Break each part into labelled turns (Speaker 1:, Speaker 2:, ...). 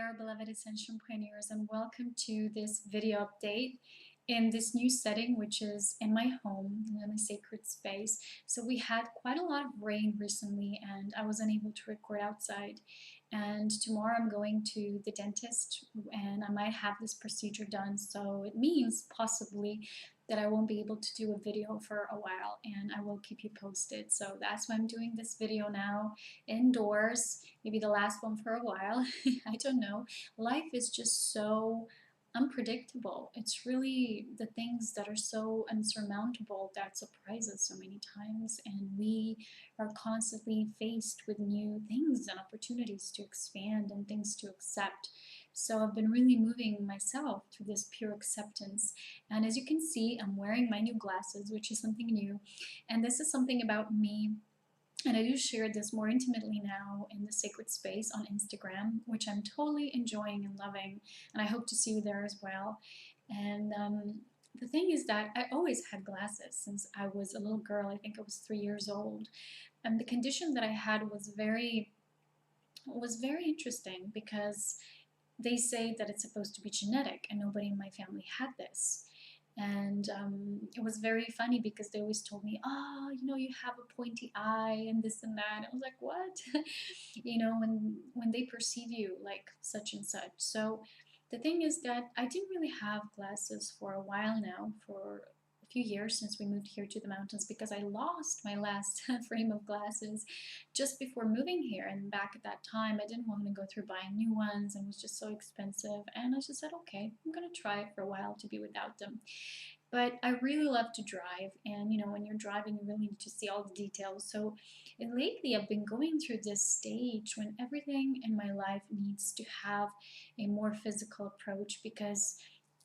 Speaker 1: there, beloved Ascension pioneers, and welcome to this video update in this new setting, which is in my home, in my sacred space. So we had quite a lot of rain recently, and I was unable to record outside. And tomorrow I'm going to the dentist, and I might have this procedure done. So it means possibly that I won't be able to do a video for a while, and I will keep you posted. So that's why I'm doing this video now, indoors, maybe the last one for a while. I don't know. Life is just so unpredictable. It's really the things that are so unsurmountable that surprise us so many times, and we are constantly faced with new things and opportunities to expand and things to accept. So I've been really moving myself to this pure acceptance. And as you can see, I'm wearing my new glasses, which is something new. And this is something about me. And I do share this more intimately now in the sacred space on Instagram, which I'm totally enjoying and loving. And I hope to see you there as well. And the thing is that I always had glasses since I was a little girl. I think I was 3 years old. And the condition that I had was very interesting, because they say that it's supposed to be genetic, and nobody in my family had this. And it was very funny because they always told me, oh, you know, you have a pointy eye and this and that. I was like, what? You know, when they perceive you like such and such. So the thing is that I didn't really have glasses for a while now, for a few years since we moved here to the mountains, because I lost my last frame of glasses just before moving here. And back at that time, I didn't want to go through buying new ones, and it was just so expensive. And I just said, okay, I'm going to try it for a while to be without them. But I really love to drive, and you know, when you're driving, you really need to see all the details. So lately I've been going through this stage when everything in my life needs to have a more physical approach, because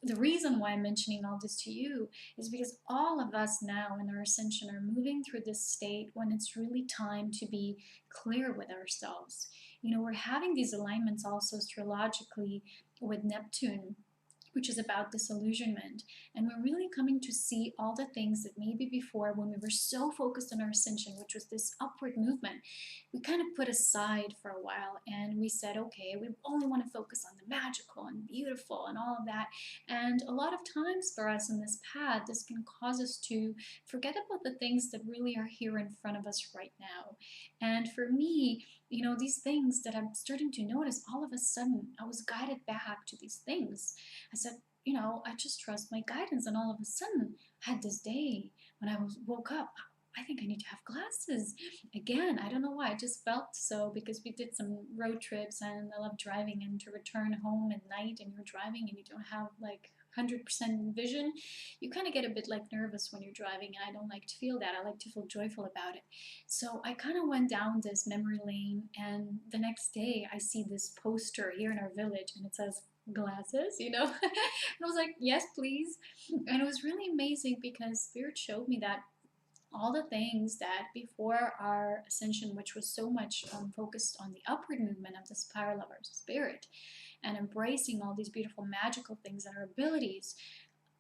Speaker 1: the reason why I'm mentioning all this to you is because all of us now in our ascension are moving through this state when it's really time to be clear with ourselves. You know, we're having these alignments also astrologically with Neptune, which is about disillusionment. And we're really coming to see all the things that maybe before, when we were so focused on our ascension, which was this upward movement, we kind of put aside for a while, and we said, okay, we only want to focus on the magical and beautiful and all of that. And a lot of times for us in this path, this can cause us to forget about the things that really are here in front of us right now. And for me, you know, these things that I'm starting to notice, all of a sudden I was guided back to these things. I said, you know, I just trust my guidance. And all of a sudden, I had this day when woke up. I think I need to have glasses again. I don't know why. I just felt so, because we did some road trips, and I love driving. And to return home at night, and you're driving and you don't have like 100% vision, you kind of get a bit like nervous when you're driving, and I don't like to feel that. I like to feel joyful about it. So I kind of went down this memory lane, and the next day I see this poster here in our village, and it says glasses, you know. And I was like, yes, please. And it was really amazing, because Spirit showed me that all the things that before our ascension, which was so much focused on the upward movement of the spiral of our spirit and embracing all these beautiful magical things and our abilities,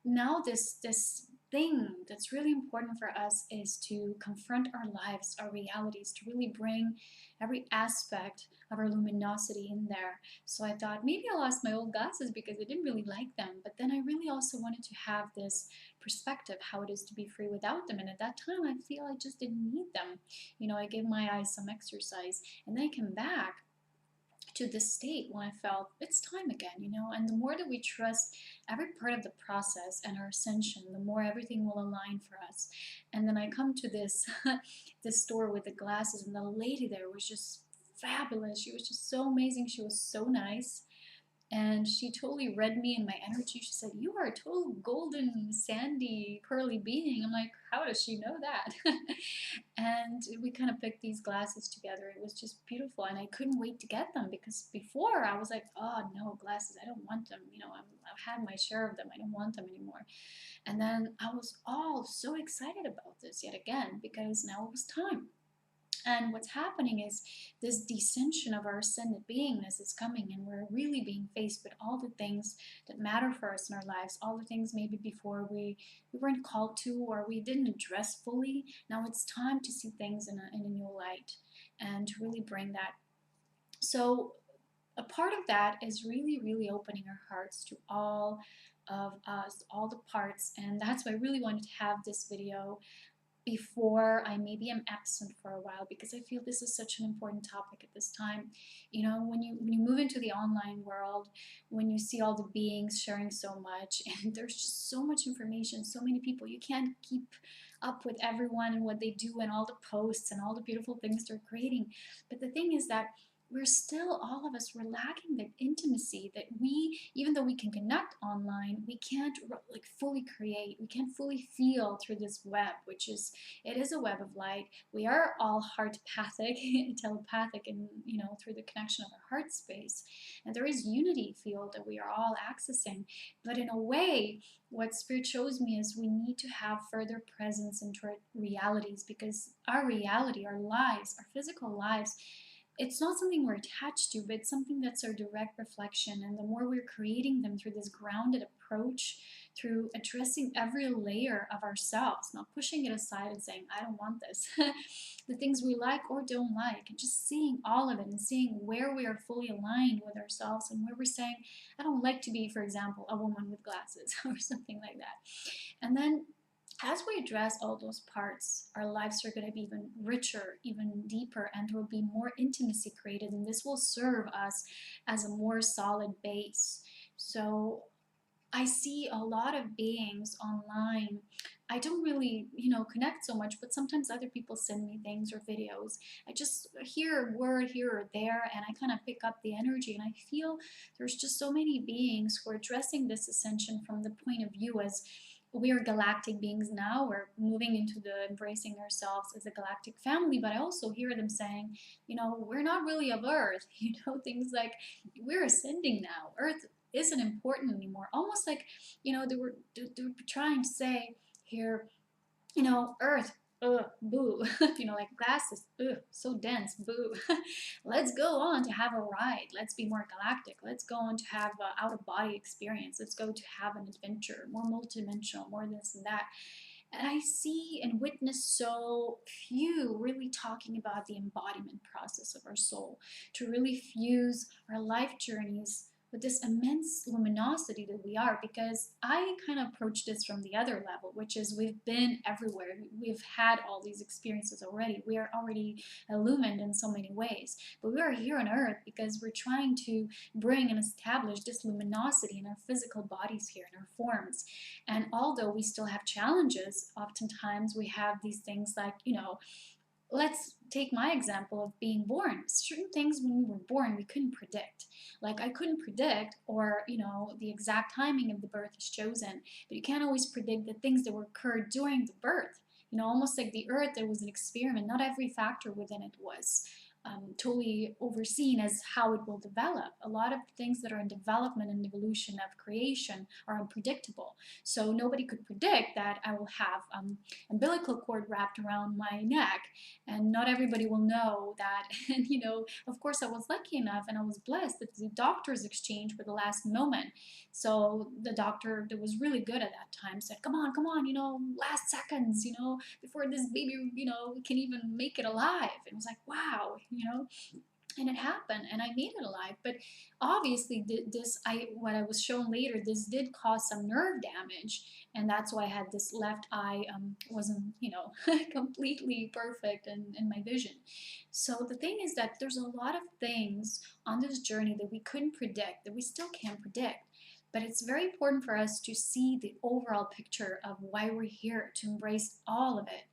Speaker 1: now this thing that's really important for us is to confront our lives, our realities, to really bring every aspect of our luminosity in there. So I thought maybe I lost my old glasses because I didn't really like them, but then I really also wanted to have this perspective, how it is to be free without them. And at that time, I feel I just didn't need them. You know, I gave my eyes some exercise, and then I came back to this state when I felt it's time again, you know. And the more that we trust every part of the process and our ascension, the more everything will align for us. And then I come to this this store with the glasses, and the lady there was just fabulous. She was just so amazing. She was so nice. And she totally read me and my energy. She said, you are a total golden, sandy, pearly being. I'm like, how does she know that? And we kind of picked these glasses together. It was just beautiful. And I couldn't wait to get them, because before I was like, oh, no, glasses, I don't want them. You know, I've had my share of them. I don't want them anymore. And then I was all so excited about this yet again, because now it was time. And what's happening is this descension of our ascended beingness is coming, and we're really being faced with all the things that matter for us in our lives, all the things maybe before we weren't called to, or we didn't address fully. Now it's time to see things in a new light, and to really bring that. So a part of that is really, really opening our hearts to all of us, all the parts. And that's why I really wanted to have this video before I maybe am absent for a while, because I feel this is such an important topic at this time. You know, when you move into the online world, when you see all the beings sharing so much, and there's just so much information, so many people, you can't keep up with everyone and what they do and all the posts and all the beautiful things they're creating. But the thing is that we're still, all of us, we're lacking the intimacy that we, even though we can connect online, we can't like fully create, we can't fully feel through this web, which is, it is a web of light. We are all heartpathic, telepathic, and you know, through the connection of our heart space, and there is unity field that we are all accessing. But in a way, what spirit shows me is we need to have further presence into our realities, because our reality, our lives, our physical lives, it's not something we're attached to, but it's something that's our direct reflection. And the more we're creating them through this grounded approach, through addressing every layer of ourselves, not pushing it aside and saying, I don't want this, the things we like or don't like, and just seeing all of it and seeing where we are fully aligned with ourselves and where we're saying, I don't like to be, for example, a woman with glasses or something like that. And then as we address all those parts, our lives are going to be even richer, even deeper, and there will be more intimacy created, and this will serve us as a more solid base. So I see a lot of beings online. I don't really, you know, connect so much, but sometimes other people send me things or videos. I just hear a word here or there, and I kind of pick up the energy, and I feel there's just so many beings who are addressing this ascension from the point of view as we are galactic beings now. We're moving into the embracing ourselves as a galactic family, but I also hear them saying, you know, we're not really of Earth, you know, things like we're ascending now. Earth isn't important anymore. Almost like, you know, they were trying to say here, you know, Earth, boo, you know, like glasses, so dense, boo. Let's go on to have a ride. Let's be more galactic. Let's go on to have an out of body experience. Let's go to have an adventure, more multidimensional, more this and that. And I see and witness so few really talking about the embodiment process of our soul, to really fuse our life journeys with this immense luminosity that we are. Because I kind of approach this from the other level, which is we've been everywhere. We've had all these experiences already. We are already illumined in so many ways. But we are here on Earth because we're trying to bring and establish this luminosity in our physical bodies here, in our forms. And although we still have challenges, oftentimes we have these things like, you know, let's take my example of being born. Certain things when we were born, we couldn't predict. Like I couldn't predict, or, you know, the exact timing of the birth is chosen, but you can't always predict the things that were occurred during the birth. You know, almost like the earth, there was an experiment. Not every factor within it was totally overseen as how it will develop. A lot of things that are in development and evolution of creation are unpredictable. So nobody could predict that I will have umbilical cord wrapped around my neck, and not everybody will know that. And you know, of course, I was lucky enough and I was blessed that the doctor's exchange were the last moment. So the doctor that was really good at that time said, come on, you know, last seconds, you know, before this baby, you know, can even make it alive. And it was like, wow, you know, and it happened and I made it alive. But obviously what I was shown later, this did cause some nerve damage, and that's why I had this left eye wasn't, you know, completely perfect in my vision. So the thing is that there's a lot of things on this journey that we couldn't predict, that we still can't predict. But it's very important for us to see the overall picture of why we're here, to embrace all of it.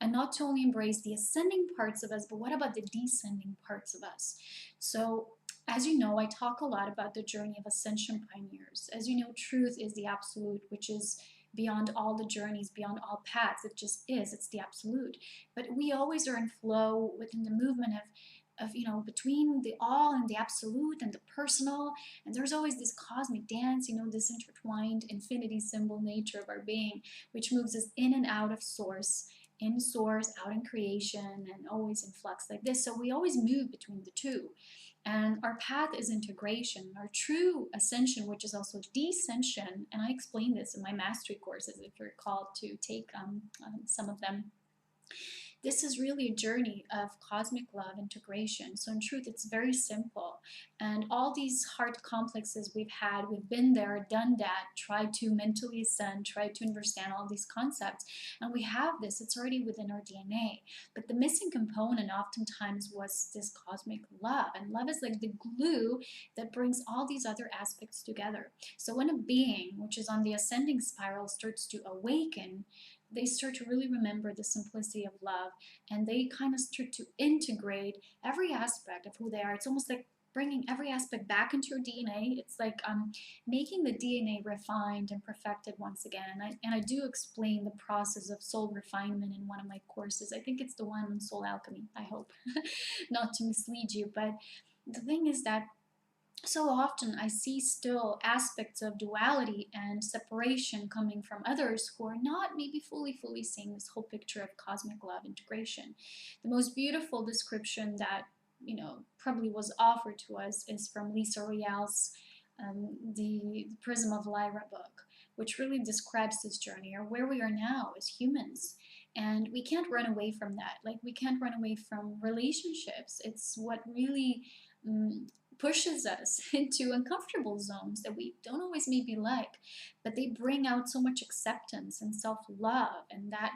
Speaker 1: And not to only embrace the ascending parts of us, but what about the descending parts of us? So, as you know, I talk a lot about the journey of ascension pioneers. As you know, truth is the absolute, which is beyond all the journeys, beyond all paths. It just is, it's the absolute. But we always are in flow within the movement of, you know, between the all and the absolute and the personal. And there's always this cosmic dance, you know, this intertwined infinity symbol nature of our being, which moves us in and out of source, in source, out in creation, and always in flux like this. So we always move between the two. And our path is integration. Our true ascension, which is also descension, and I explain this in my mastery courses if you're called to take some of them. this is really a journey of cosmic love integration. So in truth, it's very simple. And all these heart complexes we've had, we've been there, done that, tried to mentally ascend, tried to understand all these concepts. And we have this, it's already within our DNA. But the missing component oftentimes was this cosmic love. And love is like the glue that brings all these other aspects together. So when a being, which is on the ascending spiral, starts to awaken, they start to really remember the simplicity of love, and they kind of start to integrate every aspect of who they are. It's almost like bringing every aspect back into your DNA. It's like making the DNA refined and perfected once again. And I do explain the process of soul refinement in one of my courses. I think it's the one on soul alchemy, I hope, not to mislead you. But the thing is that so often I see still aspects of duality and separation coming from others who are not maybe fully seeing this whole picture of cosmic love integration. The most beautiful description that probably was offered to us is from Lisa Royale's the Prism of Lyra book, which really describes this journey, or where we are now as humans. And we can't run away from that. Like, we can't run away from relationships. It's what really pushes us into uncomfortable zones that we don't always maybe like, but they bring out so much acceptance and self-love and that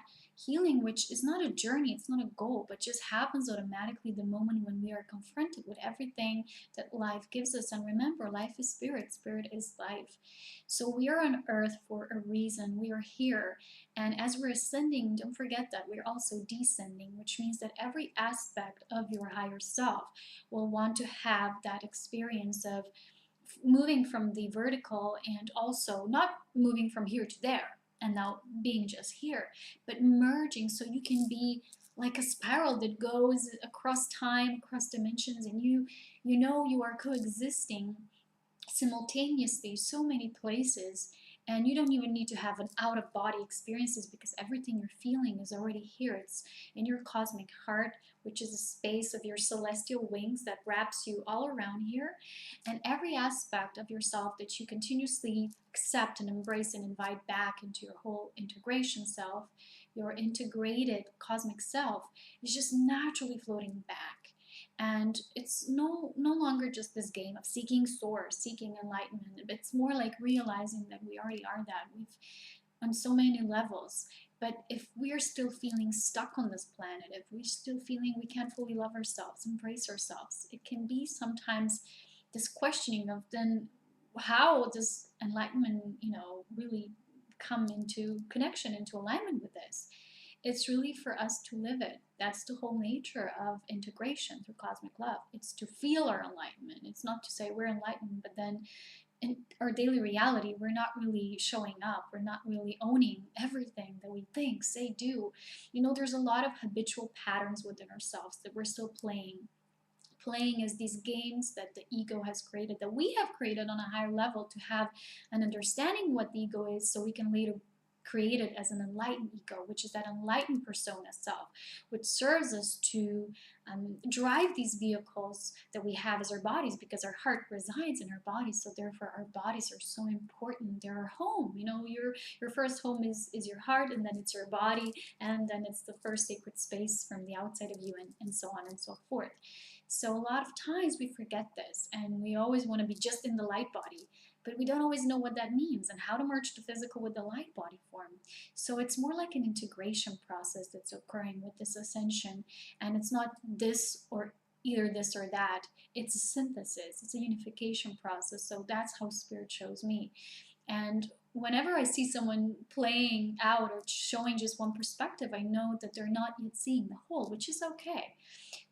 Speaker 1: healing, which is not a journey, it's not a goal, but just happens automatically the moment when we are confronted with everything that life gives us. And remember, life is spirit, spirit is life. So we are on earth for a reason. We are here, and as we're ascending, don't forget that we're also descending, which means that every aspect of your higher self will want to have that experience of moving from the vertical, and also not moving from here to there and now being just here, but merging so you can be like a spiral that goes across time, across dimensions, and you are coexisting simultaneously so many places, and you don't even need to have an out-of-body experiences, because everything you're feeling is already here. It's in your cosmic heart, which is a space of your celestial wings that wraps you all around here, and every aspect of yourself that you continuously accept and embrace and invite back into your whole integration self, your integrated cosmic self, is just naturally floating back. And it's no longer just this game of seeking source, seeking enlightenment. It's more like realizing that we already are that. We've on so many levels. But if we're still feeling stuck on this planet, if we're still feeling we can't fully love ourselves, embrace ourselves, it can be sometimes this questioning of, then how does enlightenment, really come into connection, into alignment with this? It's really for us to live it. That's the whole nature of integration through cosmic love. It's to feel our enlightenment. It's not to say we're enlightened, but then in our daily reality, we're not really showing up. We're not really owning everything that we think, say, do. There's a lot of habitual patterns within ourselves that we're still playing as these games that the ego has created, that we have created on a higher level to have an understanding what the ego is, so we can later create it as an enlightened ego, which is that enlightened persona self, which serves us to drive these vehicles that we have as our bodies, because our heart resides in our bodies. So therefore our bodies are so important. They're our home. Your first home is your heart, and then it's your body, and then it's the first sacred space from the outside of you, and so on and so forth. So a lot of times we forget this, and we always want to be just in the light body, but we don't always know what that means and how to merge the physical with the light body form. So it's more like an integration process that's occurring with this ascension, and it's not this or either this or that. It's a synthesis, it's a unification process. So that's how spirit shows me. And whenever I see someone playing out or showing just one perspective, I know that they're not yet seeing the whole, which is okay.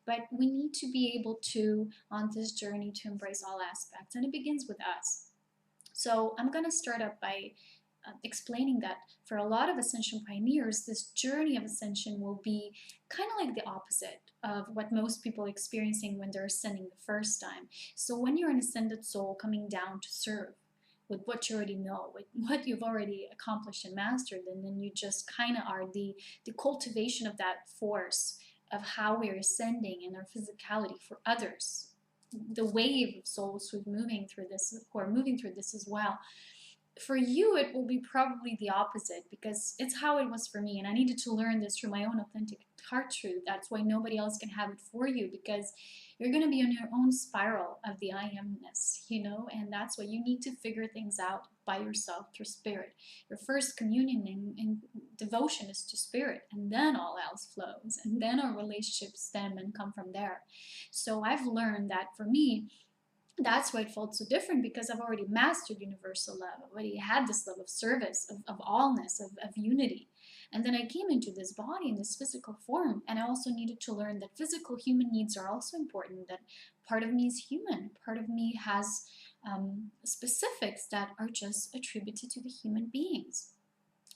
Speaker 1: But we need to be able to, on this journey, to embrace all aspects, and it begins with us. So I'm going to start up by explaining that for a lot of ascension pioneers, this journey of ascension will be kind of like the opposite of what most people are experiencing when they're ascending the first time. So when you're an ascended soul coming down to serve with what you already know, with what you've already accomplished and mastered, and then you just kind of are the cultivation of that force of how we're ascending in our physicality for others, the wave of souls who are moving through this as well. for you, it will be probably the opposite, because it's how it was for me. And I needed to learn this through my own authentic heart truth. That's why nobody else can have it for you, because you're going to be on your own spiral of the I amness, you know, and that's why you need to figure things out by yourself through spirit. Your first communion and devotion is to spirit, and then all else flows, and then our relationships stem and come from there. So I've learned that for me, that's why it felt so different, because I've already mastered universal love. I've already had this love of service, of allness, of unity. And then I came into this body in this physical form, and I also needed to learn that physical human needs are also important, that part of me is human, part of me has specifics that are just attributed to the human beings,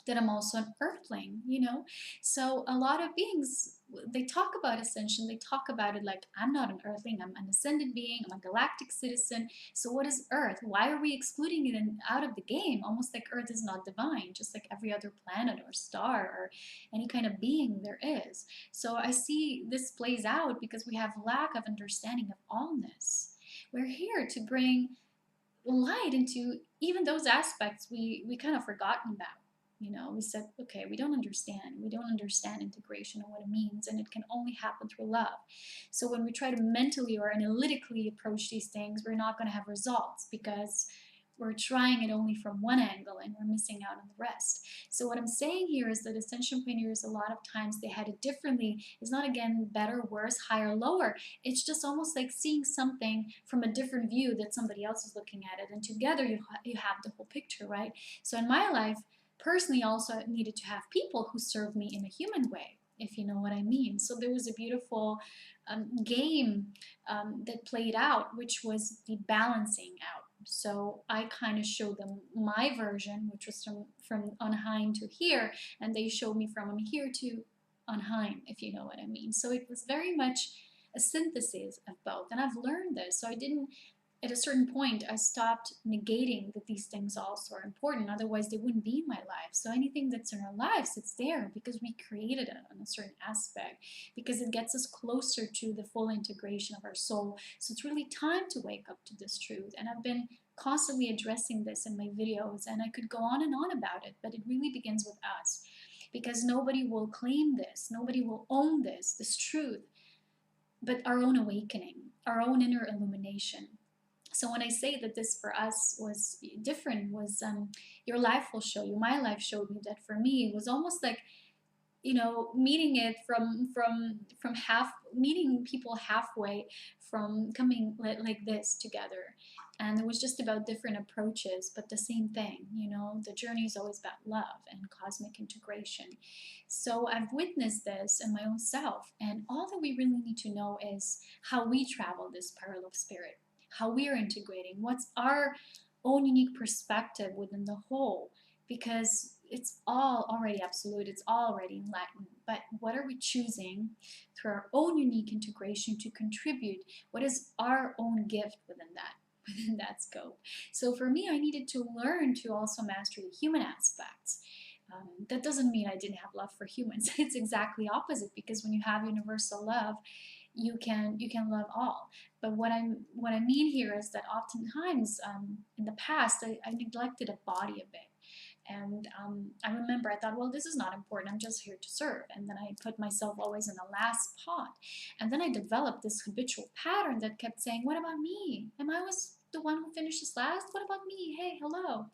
Speaker 1: that I'm also an earthling, you know? So a lot of beings, they talk about ascension, they talk about it like, I'm not an earthling, I'm an ascended being, I'm a galactic citizen. So what is Earth? Why are we excluding it out of the game? Almost like Earth is not divine, just like every other planet or star or any kind of being there is. So I see this plays out because we have lack of understanding of allness. We're here to bring light into even those aspects we kind of forgotten about. You know, we said, okay, we don't understand integration and what it means, and it can only happen through love. So when we try to mentally or analytically approach these things, we're not going to have results, because we're trying it only from one angle and we're missing out on the rest. So what I'm saying here is that ascension pioneers, a lot of times they had it differently. It's not, again, better, worse, higher, lower. It's just almost like seeing something from a different view that somebody else is looking at it, and together you have the whole picture, right? So in my life, personally, also I needed to have people who served me in a human way, if you know what I mean. So there was a beautiful game that played out, which was the balancing out. So I kind of showed them my version, which was from Unheim to here, and they showed me from here to Unheim, if you know what I mean. So it was very much a synthesis of both, and I've learned this. So I didn't, at a certain point, I stopped negating that these things also are important. Otherwise, they wouldn't be in my life. So anything that's in our lives, it's there because we created it on a certain aspect, because it gets us closer to the full integration of our soul. So it's really time to wake up to this truth. And I've been constantly addressing this in my videos, and I could go on and on about it, but it really begins with us, because nobody will claim this, nobody will own this truth, but our own awakening, our own inner illumination. So when I say that this for us was different, was your life will show you, my life showed me that for me it was almost like, you know, meeting it from half, meeting people halfway, from coming like this together. And it was just about different approaches, but the same thing, you know, the journey is always about love and cosmic integration. So I've witnessed this in my own self, and all that we really need to know is how we travel this spiral of spirit, how we are integrating, what's our own unique perspective within the whole, because it's all already absolute, it's all already enlightened. But what are we choosing through our own unique integration to contribute? What is our own gift within that scope? So for me, I needed to learn to also master the human aspects. That doesn't mean I didn't have love for humans. It's exactly opposite, because when you have universal love, you can love all. But what I mean here is that oftentimes in the past I neglected a body a bit. And I remember I thought, well, this is not important, I'm just here to serve. And then I put myself always in the last pot. And then I developed this habitual pattern that kept saying, what about me? Am I always the one who finishes last? What about me? Hey, hello.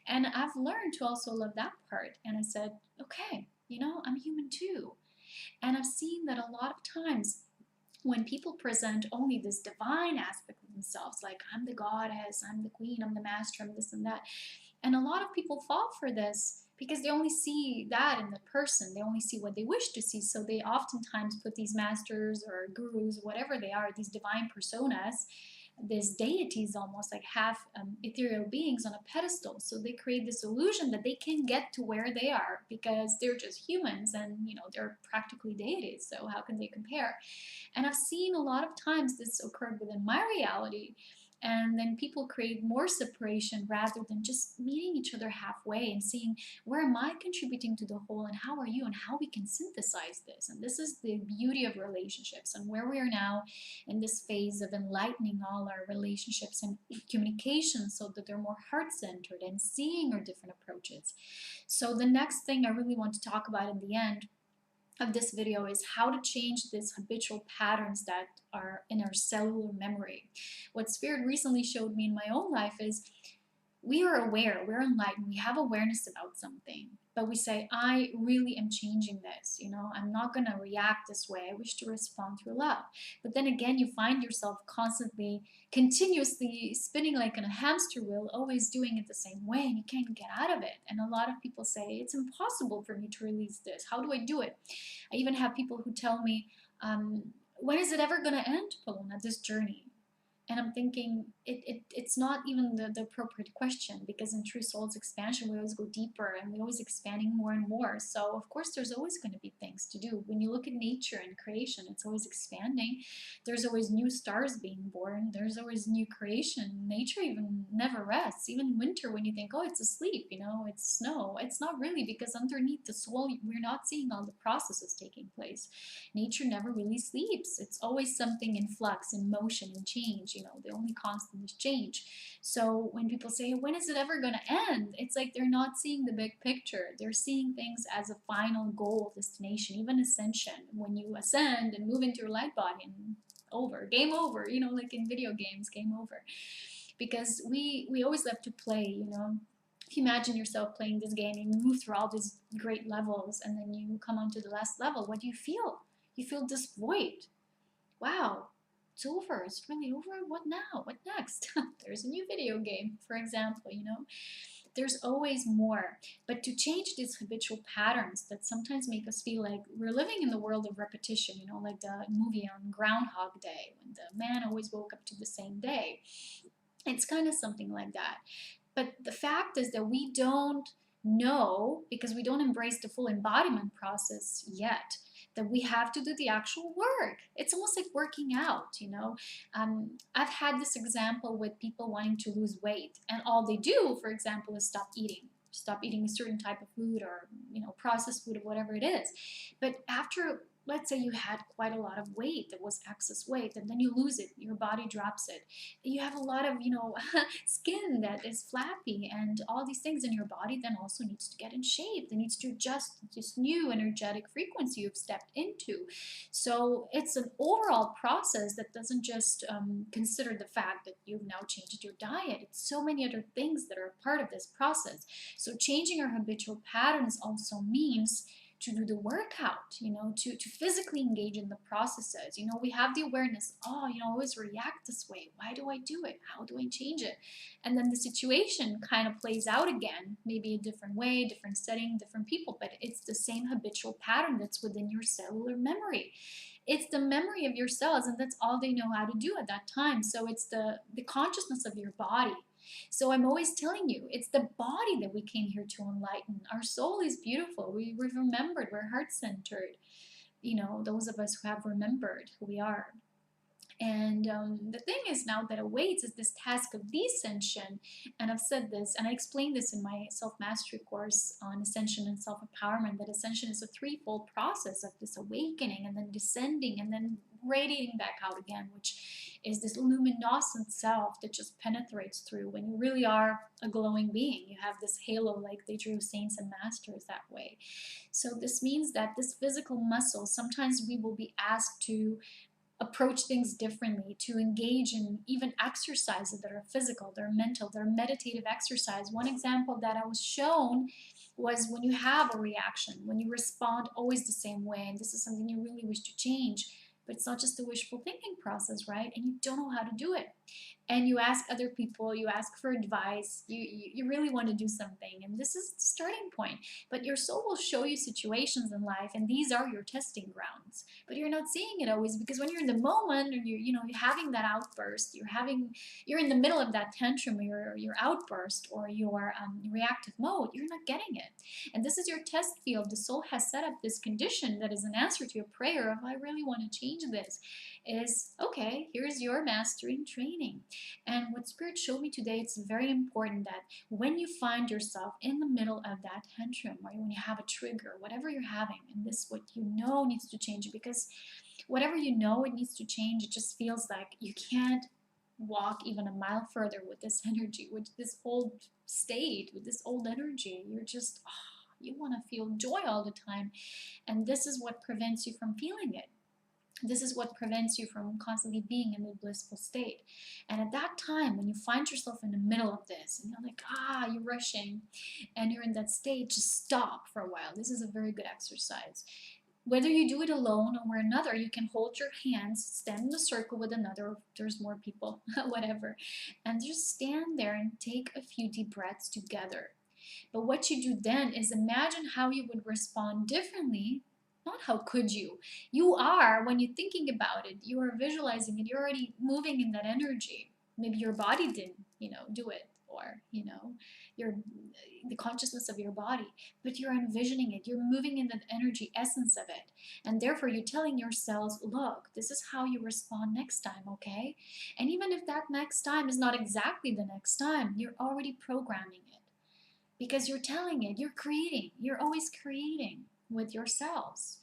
Speaker 1: And I've learned to also love that part. And I said, okay, you know, I'm human too. And I've seen that a lot of times when people present only this divine aspect of themselves, like I'm the goddess, I'm the queen, I'm the master, I'm this and that. And a lot of people fall for this because they only see that in the person. They only see what they wish to see. So they oftentimes put these masters or gurus, whatever they are, these divine personas, these deities, almost like half ethereal beings, on a pedestal. So they create this illusion that they can get to where they are because they're just humans, and you know, they're practically deities, so how can they compare? And I've seen a lot of times this occurred within my reality, And then people create more separation rather than just meeting each other halfway and seeing where am I contributing to the whole and how are you and how we can synthesize this. And this is the beauty of relationships and where we are now in this phase of enlightening all our relationships and communication so that they're more heart-centered and seeing our different approaches. So the next thing I really want to talk about in the end of this video is how to change these habitual patterns that are in our cellular memory. What Spirit recently showed me in my own life is we are aware, we're enlightened, we have awareness about something, but we say, I really am changing this, you know, I'm not going to react this way, I wish to respond through love. But then again, you find yourself constantly, continuously spinning like in a hamster wheel, always doing it the same way, and you can't get out of it. And a lot of people say, it's impossible for me to release this, how do I do it? I even have people who tell me, when is it ever going to end, Paloma, this journey? And I'm thinking, it's not even the appropriate question, because in True Soul's expansion, we always go deeper and we're always expanding more and more. So, of course, there's always going to be things to do. When you look at nature and creation, it's always expanding. There's always new stars being born. There's always new creation. Nature even never rests. Even winter, when you think, oh, it's asleep, you know, it's snow. It's not really, because underneath the soul, we're not seeing all the processes taking place. Nature never really sleeps. It's always something in flux, in motion, in change. You know, the only constant is change. So when people say, when is it ever going to end? It's like they're not seeing the big picture. They're seeing things as a final goal, destination, even ascension. When you ascend and move into your light body and over, game over, you know, like in video games, game over. Because we always love to play, you know. If you imagine yourself playing this game and you move through all these great levels and then you come onto the last level, what do you feel? You feel this void. Wow. It's over. It's really over. What now? What next? There's a new video game, for example, you know. There's always more. But to change these habitual patterns that sometimes make us feel like we're living in the world of repetition, you know, like the movie on Groundhog Day, when the man always woke up to the same day. It's kind of something like that. But the fact is that we don't know, because we don't embrace the full embodiment process yet, that we have to do the actual work. It's almost like working out, you know. I've had this example with people wanting to lose weight, and all they do, for example, is stop eating a certain type of food, or, you know, processed food, or whatever it is. But after, let's say you had quite a lot of weight that was excess weight, and then you lose it, your body drops it. You have a lot of, you know, skin that is flappy, and all these things in your body then also needs to get in shape. It needs to adjust this new energetic frequency you've stepped into. So it's an overall process that doesn't just consider the fact that you've now changed your diet. It's so many other things that are a part of this process. So changing our habitual patterns also means to do the workout, you know, to physically engage in the processes. You know, we have the awareness, oh, you know, I always react this way. Why do I do it? How do I change it? And then the situation kind of plays out again, maybe a different way, different setting, different people, but it's the same habitual pattern that's within your cellular memory. It's the memory of your cells, and that's all they know how to do at that time. So it's the consciousness of your body. So I'm always telling you, it's the body that we came here to enlighten. Our soul is beautiful. We've remembered. We're heart-centered. You know, those of us who have remembered who we are. And the thing is now that awaits is this task of descension. And I've said this, and I explained this in my self-mastery course on Ascension and self-empowerment, that Ascension is a threefold process of this awakening and then descending and then radiating back out again, which is this luminescent self that just penetrates through when you really are a glowing being. You have this halo like they drew saints and masters that way. So this means that this physical muscle, sometimes we will be asked to approach things differently, to engage in even exercises that are physical, they're mental, they're meditative exercise. One example that I was shown was when you have a reaction, when you respond always the same way, and this is something you really wish to change, but it's not just a wishful thinking process, right? And you don't know how to do it. And you ask other people, you ask for advice, you really want to do something, and this is the starting point. But your soul will show you situations in life, and these are your testing grounds. But you're not seeing it always, because when you're in the moment, and you're having that outburst, you're in the middle of that tantrum, or your outburst, or your reactive mode, you're not getting it. And this is your test field. The soul has set up this condition that is an answer to your prayer of, I really want to change this. Is okay, here's your mastering training. And what Spirit showed me today, it's very important that when you find yourself in the middle of that tantrum, or when you have a trigger, whatever you're having, and this what you know needs to change, because whatever you know it needs to change, it just feels like you can't walk even a mile further with this energy, with this old state, with this old energy. You're just, you want to feel joy all the time. And this is what prevents you from feeling it. This is what prevents you from constantly being in the blissful state. And at that time, when you find yourself in the middle of this, and you're like, you're rushing, and you're in that state, just stop for a while. This is a very good exercise. Whether you do it alone or another, you can hold your hands, stand in a circle with another, if there's more people, whatever, and just stand there and take a few deep breaths together. But what you do then is imagine how you would respond differently. Not how could you. You are, when you're thinking about it, you are visualizing it, you're already moving in that energy. Maybe your body didn't, do it, or, the consciousness of your body, but you're envisioning it, you're moving in the energy essence of it, and therefore you're telling your cells, look, this is how you respond next time, okay? And even if that next time is not exactly the next time, you're already programming it, because you're telling it, you're creating, you're always creating with your cells.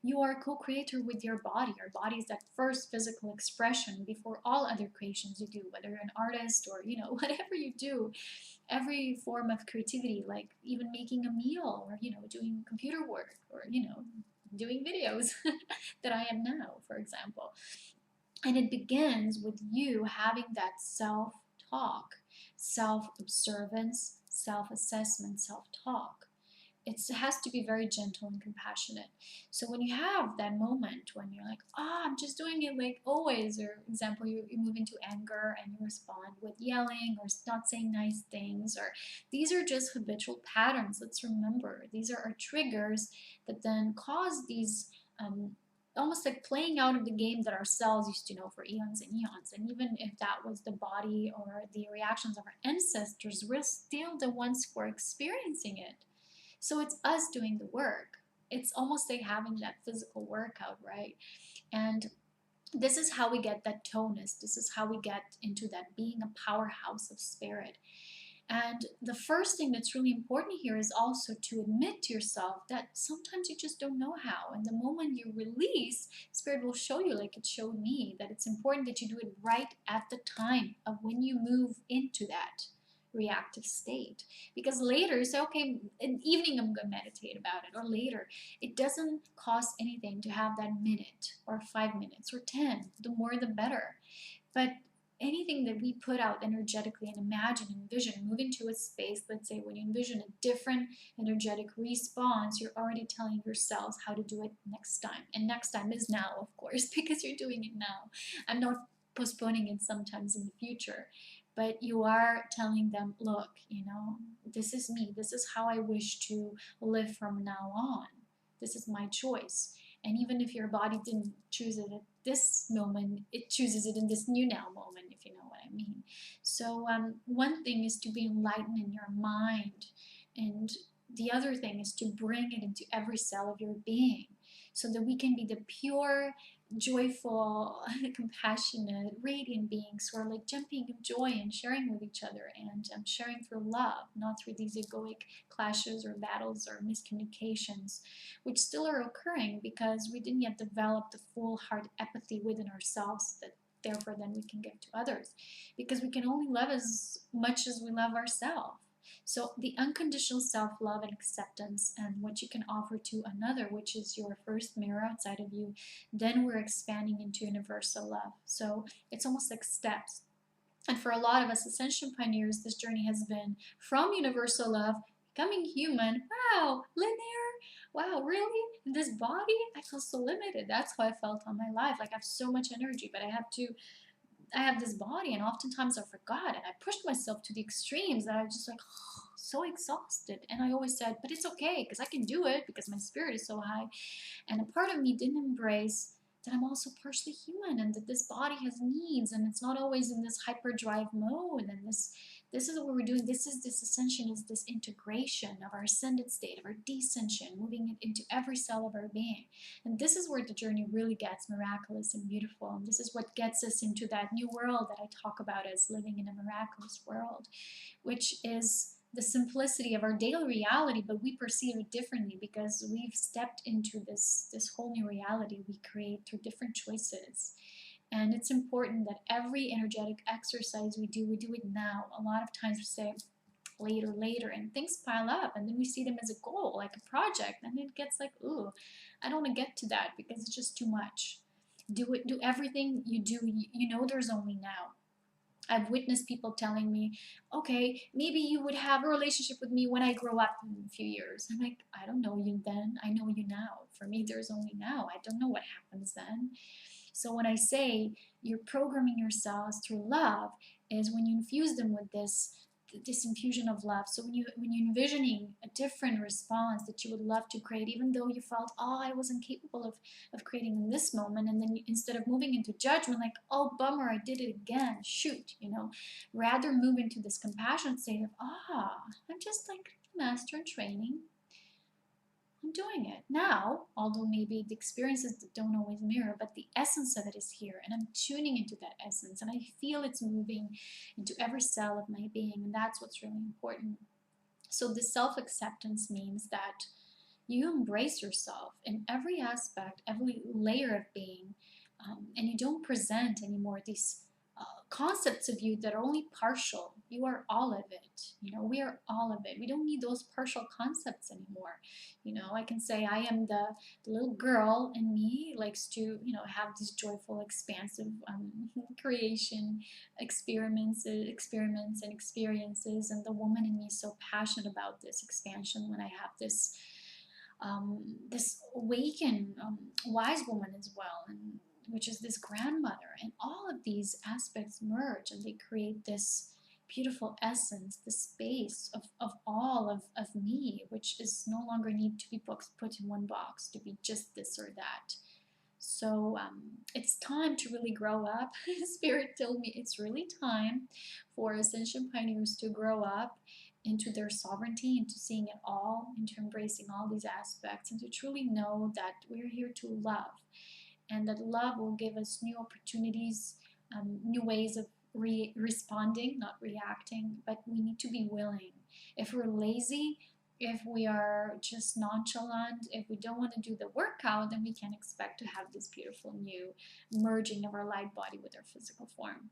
Speaker 1: You are a co-creator with your body. Your body is that first physical expression before all other creations you do, whether you're an artist or, whatever you do, every form of creativity, like even making a meal or, doing computer work or, doing videos that I am now, for example. And it begins with you having that self-talk, self-observance, self-assessment, self-talk. It has to be very gentle and compassionate. So when you have that moment when you're like, I'm just doing it like always, or example, you move into anger and you respond with yelling or not saying nice things, or these are just habitual patterns. Let's remember, these are our triggers that then cause these almost like playing out of the game that our cells used to know for eons and eons. And even if that was the body or the reactions of our ancestors, we're still the ones who are experiencing it. So it's us doing the work. It's almost like having that physical workout, right? And this is how we get that tonus. This is how we get into that being a powerhouse of spirit. And the first thing that's really important here is also to admit to yourself that sometimes you just don't know how. And the moment you release, Spirit will show you, like it showed me, that it's important that you do it right at the time of when you move into that reactive state. Because later you say, okay, in the evening I'm going to meditate about it, or later. It doesn't cost anything to have that minute or 5 minutes or 10. The more the better. But anything that we put out energetically and imagine, envision, move into a space, let's say when you envision a different energetic response, you're already telling yourselves how to do it next time. And next time is now, of course, because you're doing it now. I'm not postponing it sometimes in the future. But you are telling them, look, this is me. This is how I wish to live from now on. This is my choice. And even if your body didn't choose it at this moment, it chooses it in this new now moment, if you know what I mean. So one thing is to be enlightened in your mind. And the other thing is to bring it into every cell of your being, so that we can be the pure, joyful, compassionate, radiant beings who are like jumping in joy and sharing with each other, and sharing through love, not through these egoic clashes or battles or miscommunications, which still are occurring because we didn't yet develop the full heart empathy within ourselves that therefore then we can give to others, because we can only love as much as we love ourselves. So the unconditional self-love and acceptance, and what you can offer to another, which is your first mirror outside of you, then we're expanding into universal love. So it's almost like steps. And for a lot of us Ascension pioneers, this journey has been from universal love, becoming human. Wow, linear? Wow, really? In this body? I feel so limited. That's how I felt on my life. Like I have so much energy, but I have this body, and oftentimes I forgot, and I pushed myself to the extremes that I was just like, so exhausted. And I always said, but it's okay, because I can do it, because my spirit is so high. And a part of me didn't embrace that I'm also partially human, and that this body has needs, and it's not always in this hyperdrive mode, and This is what we're doing. This ascension, is this integration of our ascended state, of our descension, moving it into every cell of our being. And this is where the journey really gets miraculous and beautiful. And this is what gets us into that new world that I talk about as living in a miraculous world, which is the simplicity of our daily reality, but we perceive it differently because we've stepped into this whole new reality we create through different choices. And it's important that every energetic exercise we do it now. A lot of times we say later, later, and things pile up, and then we see them as a goal, like a project, and it gets like, ooh, I don't want to get to that because it's just too much. Do it. Do everything you do. You know, there's only now. I've witnessed people telling me, okay, maybe you would have a relationship with me when I grow up in a few years. I'm like, I don't know you then. I know you now. For me, there's only now. I don't know what happens then. So when I say you're programming yourselves through love, is when you infuse them with this infusion of love. So when you're envisioning a different response that you would love to create, even though you felt, oh, I wasn't capable of creating in this moment, and then instead of moving into judgment, like, oh, bummer, I did it again, shoot, rather move into this compassionate state of, I'm just like master in training. I'm doing it now, although maybe the experiences don't always mirror, but the essence of it is here, and I'm tuning into that essence, and I feel it's moving into every cell of my being, and that's what's really important. So the self-acceptance means that you embrace yourself in every aspect, every layer of being, and you don't present anymore these concepts of you that are only partial. You are all of it. We are all of it. We don't need those partial concepts anymore. I can say I am the little girl in me likes to, have these joyful, expansive creation experiments and experiences. And the woman in me is so passionate about this expansion when I have this awakened wise woman as well, and which is this grandmother, and all of these aspects merge and they create this beautiful essence, the space of all of me, which is no longer need to be put in one box to be just this or that. So it's time to really grow up. Spirit told me it's really time for Ascension Pioneers to grow up into their sovereignty, into seeing it all, into embracing all these aspects, and to truly know that we're here to love, and that love will give us new opportunities, new ways of responding, not reacting, but we need to be willing. If we're lazy, if we are just nonchalant, if we don't want to do the workout, then we can't expect to have this beautiful new merging of our light body with our physical form.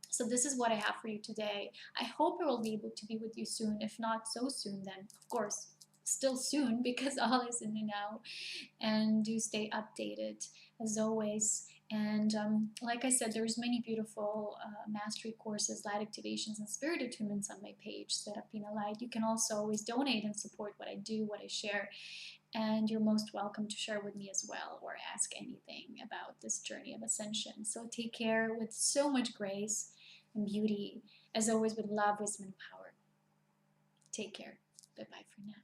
Speaker 1: So this is what I have for you today. I hope I will be able to be with you soon. If not so soon, then of course still soon, because all is in the now. And do stay updated as always. And like I said, there's many beautiful mastery courses, light activations, and spirit attunements on my page, Set Up Being a Light. You can also always donate and support what I do, what I share. And you're most welcome to share with me as well, or ask anything about this journey of ascension. So take care with so much grace and beauty, as always, with love, wisdom, and power. Take care. Bye-bye for now.